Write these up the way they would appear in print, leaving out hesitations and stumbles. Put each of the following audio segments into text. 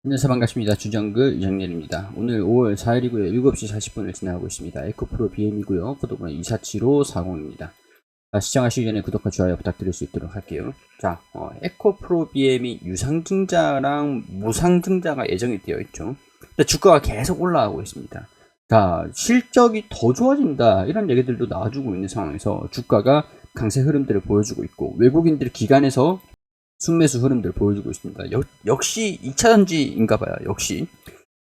안녕하세요. 반갑습니다. 주정글 유정렬입니다. 오늘 5월 4일이고요. 7시 40분을 지나가고 있습니다. 에코프로 BM이고요. 구독번호 247540입니다. 시청하시기 전에 구독과 좋아요 부탁드릴 수 있도록 할게요. 자, 에코프로 BM이 유상증자랑 무상증자가 예정이 되어 있죠. 근데 주가가 계속 올라가고 있습니다. 자, 실적이 더 좋아진다 이런 얘기들도 나와주고 있는 상황에서 주가가 강세 흐름들을 보여주고 있고, 외국인들 기관에서 순매수 흐름들 보여주고 있습니다. 역시 2차전지인가봐요. 역시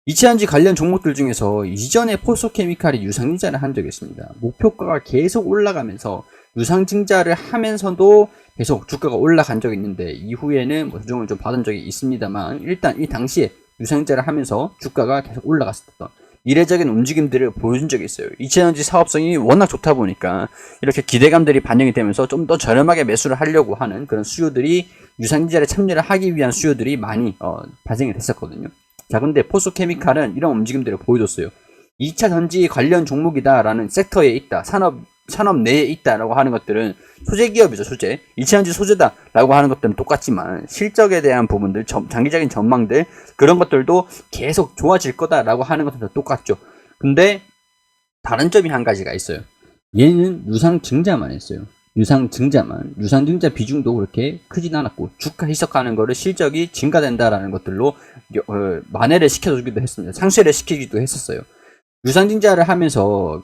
2차전지 관련 종목들 중에서 이전에 포스코케미칼이 유상증자를 한 적이 있습니다. 목표가가 계속 올라가면서 유상증자를 하면서도 계속 주가가 올라간 적이 있는데, 이후에는 뭐 조정을 좀 받은 적이 있습니다만, 일단 이 당시에 유상증자를 하면서 주가가 계속 올라갔었던 이례적인 움직임들을 보여준 적이 있어요. 2차전지 사업성이 워낙 좋다 보니까 이렇게 기대감들이 반영이 되면서 좀 더 저렴하게 매수를 하려고 하는 그런 수요들이, 유상증자에 참여를 하기 위한 수요들이 많이 발생이 됐었거든요. 자, 근데 포스코케미칼은 이런 움직임들을 보여줬어요. 2차 전지 관련 종목이다라는 섹터에 있다, 산업 내에 있다라고 하는 것들은 소재 기업이죠. 소재. 2차 전지 소재다라고 하는 것들은 똑같지만, 실적에 대한 부분들, 장기적인 전망들, 그런 것들도 계속 좋아질 거다라고 하는 것들도 똑같죠. 근데 다른 점이 한 가지가 있어요. 얘는 유상증자만 했어요. 유상증자 비중도 그렇게 크진 않았고, 주가 희석하는 거를 실적이 증가된다라는 것들로 만회를 시켜주기도 했습니다. 상쇄를 시키기도 했었어요. 유상증자를 하면서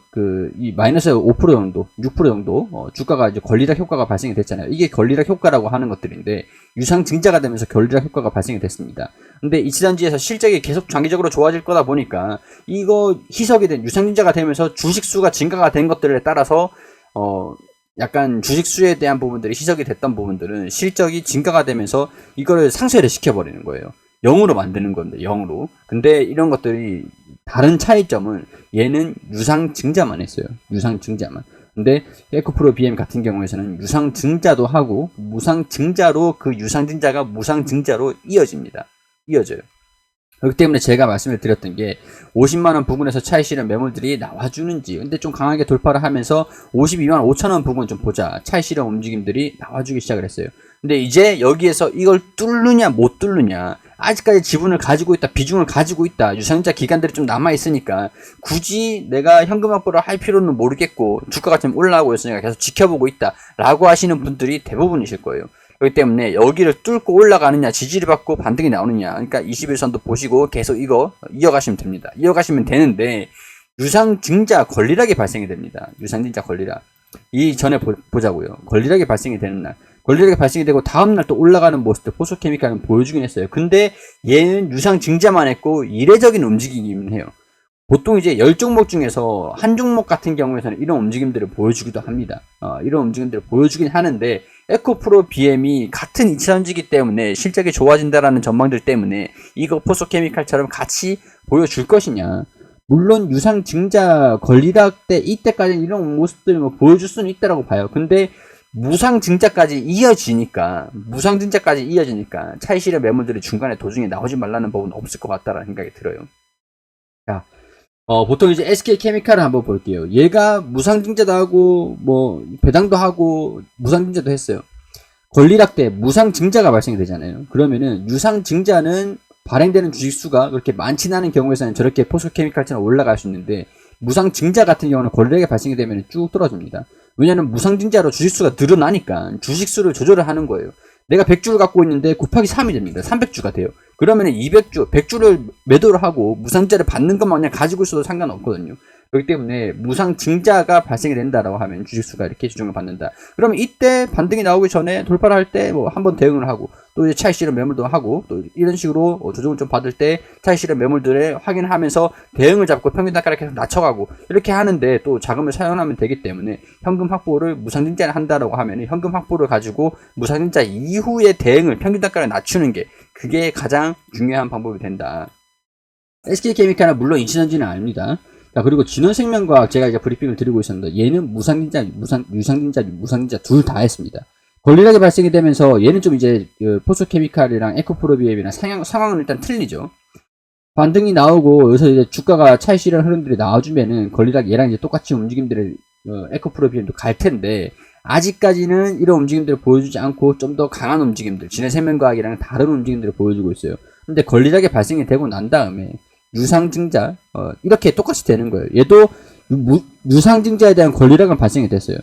이 마이너스 5% 정도, 6% 정도 주가가 이제 권리락 효과가 발생이 됐잖아요. 이게 권리락 효과라고 하는 것들인데, 유상증자가 되면서 권리락 효과가 발생이 됐습니다. 근데 이치전지에서 실적이 계속 장기적으로 좋아질 거다 보니까, 이거 희석이 된 유상증자가 되면서 주식 수가 증가가 된 것들에 따라서 약간 주식 수에 대한 부분들이 희석이 됐던 부분들은 실적이 증가가 되면서 이거를 상쇄를 시켜버리는 거예요. 0으로 만드는 건데, 0으로. 근데 이런 것들이 다른 차이점은, 얘는 유상증자만 했어요. 유상증자만. 근데 에코프로 BM 같은 경우에서는 유상증자도 하고, 무상증자로 그 유상증자가 무상증자로 이어집니다. 이어져요. 그렇기 때문에 제가 말씀을 드렸던 게, 50만원 부근에서 차익 실현 매물들이 나와주는지, 근데 좀 강하게 돌파를 하면서 52만 5천원 부근 좀 보자, 차익 실현 움직임들이 나와주기 시작을 했어요. 근데 이제 여기에서 이걸 뚫느냐 못 뚫느냐, 아직까지 지분을 가지고 있다, 비중을 가지고 있다, 유상증자 기간들이 좀 남아있으니까 굳이 내가 현금 확보를 할 필요는 모르겠고, 주가가 좀 올라가고 있으니까 계속 지켜보고 있다 라고 하시는 분들이 대부분이실 거예요. 그렇기 때문에 여기를 뚫고 올라가느냐, 지지를 받고 반등이 나오느냐, 그러니까 21선도 보시고 계속 이거 이어가시면 됩니다. 이어가시면 되는데, 유상증자 권리락이 발생이 됩니다. 유상증자 권리락. 이 전에 보자고요. 권리락이 발생이 되는 날, 권리락이 발생이 되고 다음날 또 올라가는 모습들 포스코케미칼은 보여주긴 했어요. 근데 얘는 유상증자만 했고 이례적인 움직이기는 해요. 보통 이제 10종목 중에서 한 종목 같은 경우에서는 이런 움직임들을 보여주기도 합니다. 이런 움직임들을 보여주긴 하는데, 에코프로 BM이 같은 2차전지기 때문에 실적이 좋아진다라는 전망들 때문에 이거 포스코케미칼처럼 같이 보여줄 것이냐. 물론 유상증자 권리락 때 이때까지는 이런 모습들을 뭐 보여줄 수는 있다라고 봐요. 근데 무상증자까지 이어지니까 차익 실현 매물들이 중간에 도중에 나오지 말라는 법은 없을 것 같다라는 생각이 들어요. 자, 보통 이제 SK케미칼을 한번 볼게요. 얘가 무상증자도 하고, 뭐, 배당도 하고, 무상증자도 했어요. 권리락 때 무상증자가 발생이 되잖아요. 그러면은, 유상증자는 발행되는 주식수가 그렇게 많지 않은 경우에서는 저렇게 포스코케미칼처럼 올라갈 수 있는데, 무상증자 같은 경우는 권리락이 발생이 되면 쭉 떨어집니다. 왜냐하면 무상증자로 주식수가 늘어나니까 주식수를 조절을 하는 거예요. 내가 100주를 갖고 있는데 곱하기 3이 됩니다. 300주가 돼요. 그러면 200주, 100주를 매도를 하고 무상증자를 받는 것만 그냥 가지고 있어도 상관없거든요. 그렇기 때문에 무상증자가 발생이 된다라고 하면 주식수가 이렇게 조정을 받는다. 그러면 이때 반등이 나오기 전에 돌파를 할 때 뭐 한번 대응을 하고, 또 이제 차익 실현 매물도 하고, 또 이런 식으로 조정을 좀 받을 때 차익 실현 매물들을 확인하면서 대응을 잡고 평균 단가를 계속 낮춰가고, 이렇게 하는데 또 자금을 사용하면 되기 때문에 현금 확보를 무상증자를 한다라고 하면 현금 확보를 가지고 무상증자 이후에 대응을, 평균 단가를 낮추는 게, 그게 가장 중요한 방법이 된다. SK케미칼은 물론 이치전지는 아닙니다. 자, 그리고 진원생명과학 제가 이제 브리핑을 드리고 있었는데, 얘는 유상증자 둘 다 했습니다. 권리락이 발생이 되면서 얘는 좀 이제 포스코케미칼이랑 에코프로 BM이랑 상황은 일단 틀리죠. 반등이 나오고 여기서 이제 주가가 차익 실현 흐름들이 나와주면은 권리락 얘랑 이제 똑같이 움직임들을 에코프로 BM도 갈 텐데, 아직까지는 이런 움직임들을 보여주지 않고 좀 더 강한 움직임들, 진해생명과학이랑 다른 움직임들을 보여주고 있어요. 근데 권리락이 발생이 되고 난 다음에 유상증자 이렇게 똑같이 되는 거예요. 얘도 유상증자에 대한 권리락은 발생이 됐어요.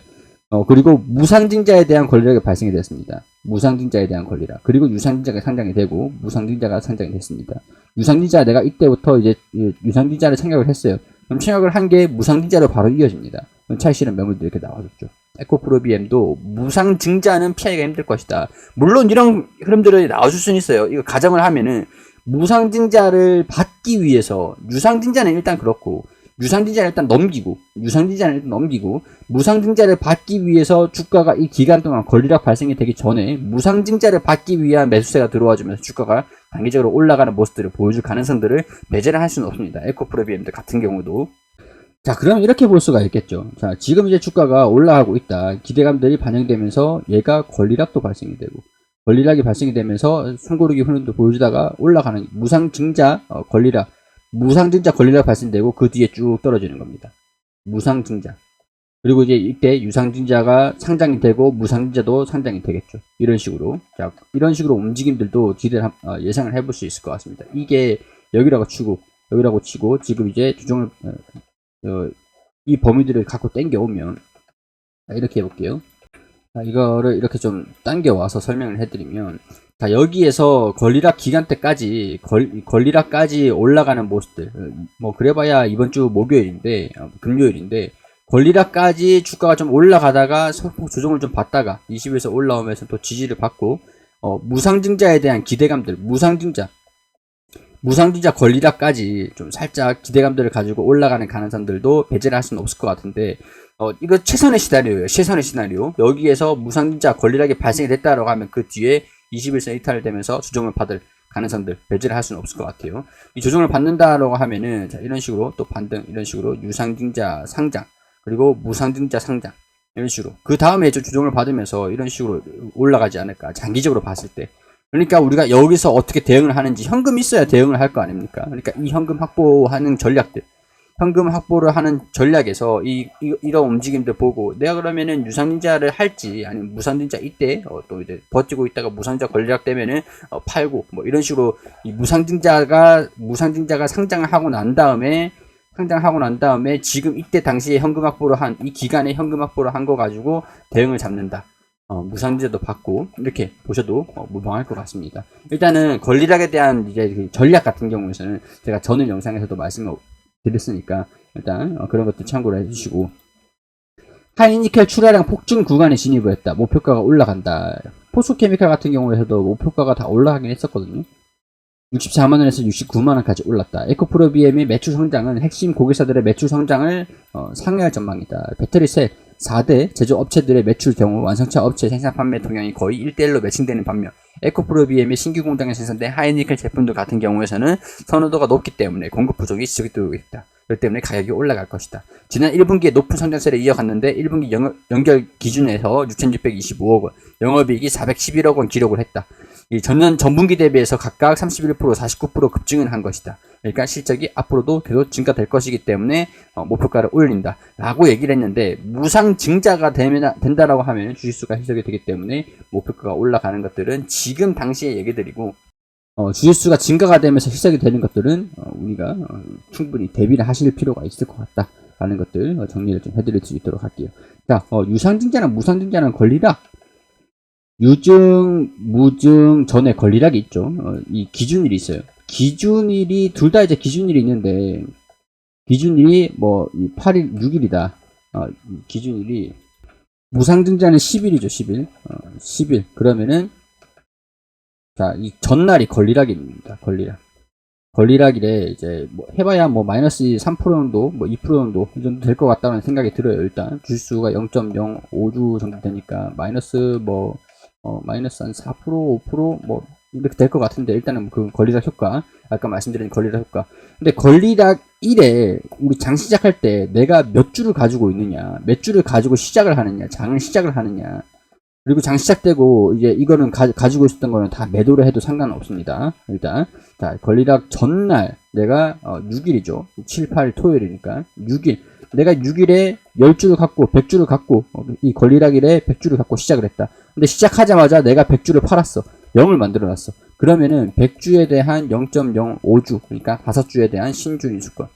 그리고 무상증자에 대한 권리락이 발생이 됐습니다. 무상증자에 대한 권리락. 그리고 유상증자가 상장이 되고 무상증자가 상장이 됐습니다. 유상증자 내가 이때부터 이제 유상증자를 청약을 했어요. 그럼 청약을 한 게 무상증자로 바로 이어집니다. 차익 실현 매물들이 이렇게 나와줬죠. 에코프로 BM도 무상증자는 피하기가 힘들 것이다. 물론 이런 흐름들이 나와줄 수는 있어요. 이거 가정을 하면은 무상증자를 받기 위해서 유상증자는 일단 그렇고 유상증자를 일단 넘기고 무상증자를 받기 위해서 주가가 이 기간 동안 권리락 발생이 되기 전에 무상증자를 받기 위한 매수세가 들어와주면서 주가가 단기적으로 올라가는 모습들을 보여줄 가능성들을 배제를 할 수는 없습니다. 에코프로 BM들 같은 경우도. 자, 그럼 이렇게 볼 수가 있겠죠. 자, 지금 이제 주가가 올라가고 있다. 기대감들이 반영되면서 얘가 권리락도 발생이 되고 권리락이 발생이 되면서 숨고르기 흐름도 보여주다가 올라가는 무상증자 권리락 무상증자 권리락 발생되고 그 뒤에 쭉 떨어지는 겁니다. 무상증자. 그리고 이제 이때 유상증자가 상장이 되고 무상증자도 상장이 되겠죠. 이런 식으로. 자, 이런 식으로 움직임들도 기대를 예상을 해볼 수 있을 것 같습니다. 이게 여기라고 치고 지금 이제 주종을 이 범위들을 갖고 당겨오면 이렇게 해볼게요. 이거를 이렇게 좀 당겨와서 설명을 해드리면 자, 여기에서 권리락 기간 때까지 권리락까지 올라가는 모습들 뭐 그래봐야 이번 주 목요일인데 금요일인데 권리락까지 주가가 좀 올라가다가 소폭 조정을 좀 받다가 20에서 올라오면서 또 지지를 받고 무상증자에 대한 기대감들 무상증자 권리락까지 좀 살짝 기대감들을 가지고 올라가는 가능성들도 배제를 할 수는 없을 것 같은데 이거 최선의 시나리오예요. 최선의 시나리오. 여기에서 무상증자 권리락이 발생이 됐다라고 하면 그 뒤에 21선 이탈되면서 조정을 받을 가능성들 배제를 할 수는 없을 것 같아요. 이 조정을 받는다라고 하면은 자, 이런 식으로 또 반등 이런 식으로 유상증자 상장 그리고 무상증자 상장 이런 식으로 그 다음에 조정을 받으면서 이런 식으로 올라가지 않을까 장기적으로 봤을 때. 그러니까 우리가 여기서 어떻게 대응을 하는지 현금이 있어야 대응을 할 거 아닙니까? 그러니까 이 현금 확보하는 전략들 현금 확보를 하는 전략에서 이런 움직임들 보고 내가 그러면은 유상증자를 할지 아니면 무상증자 이때 또 이제 버티고 있다가 무상증자 권리락 되면은 팔고 뭐 이런 식으로 이 무상증자가 상장을 하고 난 다음에 지금 이때 당시에 현금 확보를 한 이 기간에 현금 확보를 한 거 가지고 대응을 잡는다. 무상증자도 받고 이렇게 보셔도 무방할 것 같습니다. 일단은 권리락에 대한 이제 그 전략 같은 경우에는 제가 전일 영상에서도 말씀을 드렸으니까 일단 그런 것도 참고를 해주시고 하이니켈 출하량 폭증 구간에 진입을 했다. 목표가가 올라간다. 포스코케미칼 같은 경우에서도 목표가가 다 올라가긴 했었거든요. 64만원에서 69만원까지 올랐다. 에코프로 BM의 매출 성장은 핵심 고객사들의 매출 성장을 상회할 전망이다. 배터리셀 4대 제조업체들의 매출 경우 완성차 업체 생산 판매 동향이 거의 1대1로 매칭되는 반면 에코프로 BM의 신규 공장에 생산된 하이니켈 제품들 같은 경우에서는 선호도가 높기 때문에 공급 부족이 지속되고 있다. 그렇기 때문에 가격이 올라갈 것이다. 지난 1분기에 높은 성장세를 이어갔는데 1분기 연결 기준에서 6,625억원, 영업이익이 411억원 기록을 했다. 이 전분기 대비해서 각각 31%, 49% 급증을 한 것이다. 그러니까 실적이 앞으로도 계속 증가될 것이기 때문에 목표가를 올린다 라고 얘기를 했는데 무상증자가 된다라고 하면 주식수가 희석이 되기 때문에 목표가가 올라가는 것들은 지금 당시에 얘기드리고 주식수가 증가가 되면서 희석이 되는 것들은 우리가 충분히 대비를 하실 필요가 있을 것 같다 라는 것들 정리를 좀 해드릴 수 있도록 할게요. 자, 유상증자나 무상증자는 권리락 유증, 무증 전에 권리락이 있죠. 이 기준일이 있어요. 기준일이 둘 다 이제 기준일이 있는데 기준일이 뭐 8일, 6일이다. 기준일이 무상증자는 10일이죠. 10일. 10일. 그러면은 자, 이 전날이 권리락입니다. 권리락이래 이제 뭐 해봐야 뭐 마이너스 3% 정도, 뭐 2% 정도 이 정도 될 것 같다는 생각이 들어요. 일단 주식수가 0.05주 정도 되니까 마이너스 마이너스 한 4%, 5% 뭐 이렇게 될 것 같은데 일단은 그 권리락 효과 아까 말씀드린 권리락 효과. 근데 권리락 1에 우리 장 시작할 때 내가 몇 주를 가지고 있느냐, 몇 주를 가지고 시작을 하느냐, 장을 시작을 하느냐. 그리고 장 시작되고 이제 이거는 가지고 있었던 거는 다 매도를 해도 상관없습니다. 일단 자, 권리락 전날 내가 6일이죠. 7, 8 토요일이니까 6일. 내가 6일에 10주를 갖고 100주를 갖고 이 권리락일에 100주를 갖고 시작을 했다. 근데 시작하자마자 내가 100주를 팔았어. 0을 만들어놨어. 그러면은 100주에 대한 0.05주, 그러니까 5주에 대한 신주인수권.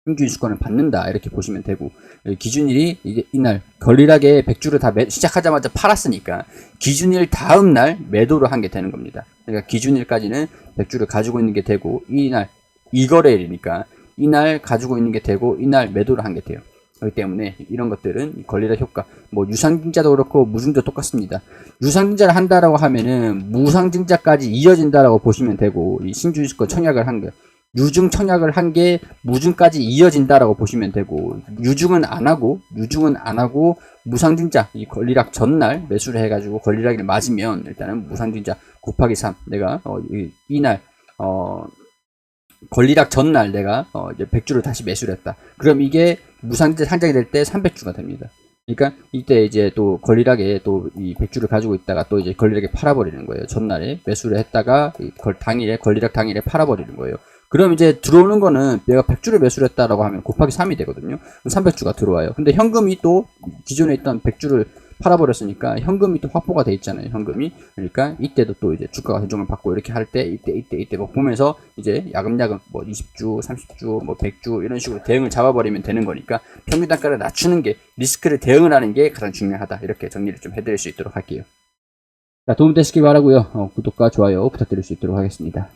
신주인수권을 받는다 이렇게 보시면 되고, 기준일이 이제 이날 걸리락에 100주를 다 시작하자마자 팔았으니까 기준일 다음 날 매도를 한 게 되는 겁니다. 그러니까 기준일까지는 100주를 가지고 있는 게 되고, 이날 이거래일이니까 이날 가지고 있는 게 되고 이날 매도를 한 게 돼요. 그렇기 때문에 이런 것들은 걸리락 효과, 뭐 유상증자도 그렇고 무증자도 똑같습니다. 유상증자를 한다라고 하면은 무상증자까지 이어진다라고 보시면 되고, 이 신주인수권 청약을 한 거, 유증 청약을 한 게 무증까지 이어진다라고 보시면 되고, 유증은 안 하고 무상증자, 이 권리락 전날 매수를 해가지고 권리락을 맞으면 일단은 무상증자 곱하기 3, 내가 이날 권리락 전날 내가 이제 100주를 다시 매수를 했다. 그럼 이게 무상증자 상장이 될 때 300주가 됩니다. 그러니까 이때 이제 또 권리락에 또 이 100주를 가지고 있다가 또 이제 권리락에 팔아버리는 거예요. 전날에 매수를 했다가 당일에 권리락 당일에 팔아버리는 거예요. 그럼 이제 들어오는 거는 내가 100주를 매수를 했다라고 하면 곱하기 3이 되거든요. 300주가 들어와요. 근데 현금이 또 기존에 있던 100주를 팔아버렸으니까 현금이 또 확보가 돼 있잖아요. 현금이. 그러니까 이때도 또 이제 주가가 조정을 받고 이렇게 할 때 이때 뭐 보면서 이제 야금야금 뭐 20주, 30주, 뭐 100주 이런 식으로 대응을 잡아버리면 되는 거니까 평균 단가를 낮추는 게, 리스크를 대응을 하는 게 가장 중요하다. 이렇게 정리를 좀 해드릴 수 있도록 할게요. 자, 도움 되시길 바라고요. 구독과 좋아요 부탁드릴 수 있도록 하겠습니다.